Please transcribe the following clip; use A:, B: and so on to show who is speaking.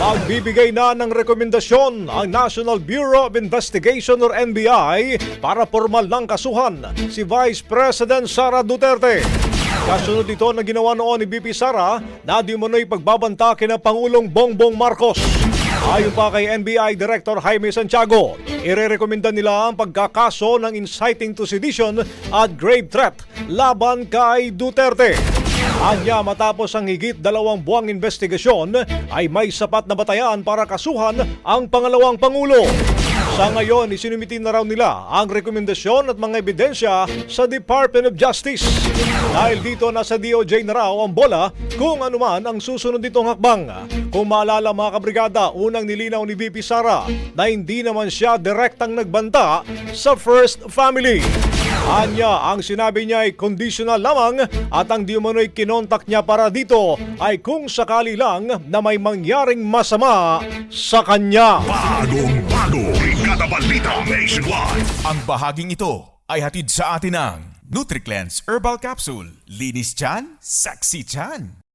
A: Magbibigay na ng rekomendasyon ang National Bureau of Investigation or NBI para formal ng kasuhan si Vice President Sara Duterte. Kasunod ito na ginawa noon ni VP Sara na di umano'y pagbabanta kina Pangulong Bongbong Marcos. Ayon pa kay NBI Director Jaime Santiago, irerekomenda nila ang pagkakaso ng inciting to sedition at grave threat laban kay Duterte. Anya matapos ang higit 2 buwang investigasyon ay may sapat na batayan para kasuhan ang pangalawang Pangulo. Sa ngayon, isinumitin na raw nila ang rekomendasyon at mga ebidensya sa Department of Justice. Dahil dito nasa DOJ na raw ang bola kung anuman ang susunod nitong hakbang. Kung maalala mga kabrigada, unang nilinaw ni VP Sara na hindi naman siya direktang nagbanta sa First Family. Anya, ang sinabi niya ay conditional lamang at ang di umano'y kinontak niya para dito ay kung sakali lang na may mangyaring masama sa kanya.
B: Bagong-bago, Brigada Balita Nationwide.
C: Ang bahaging ito ay hatid sa atin ng NutriCleanse Herbal Capsule. Linis tiyan, sexy tiyan.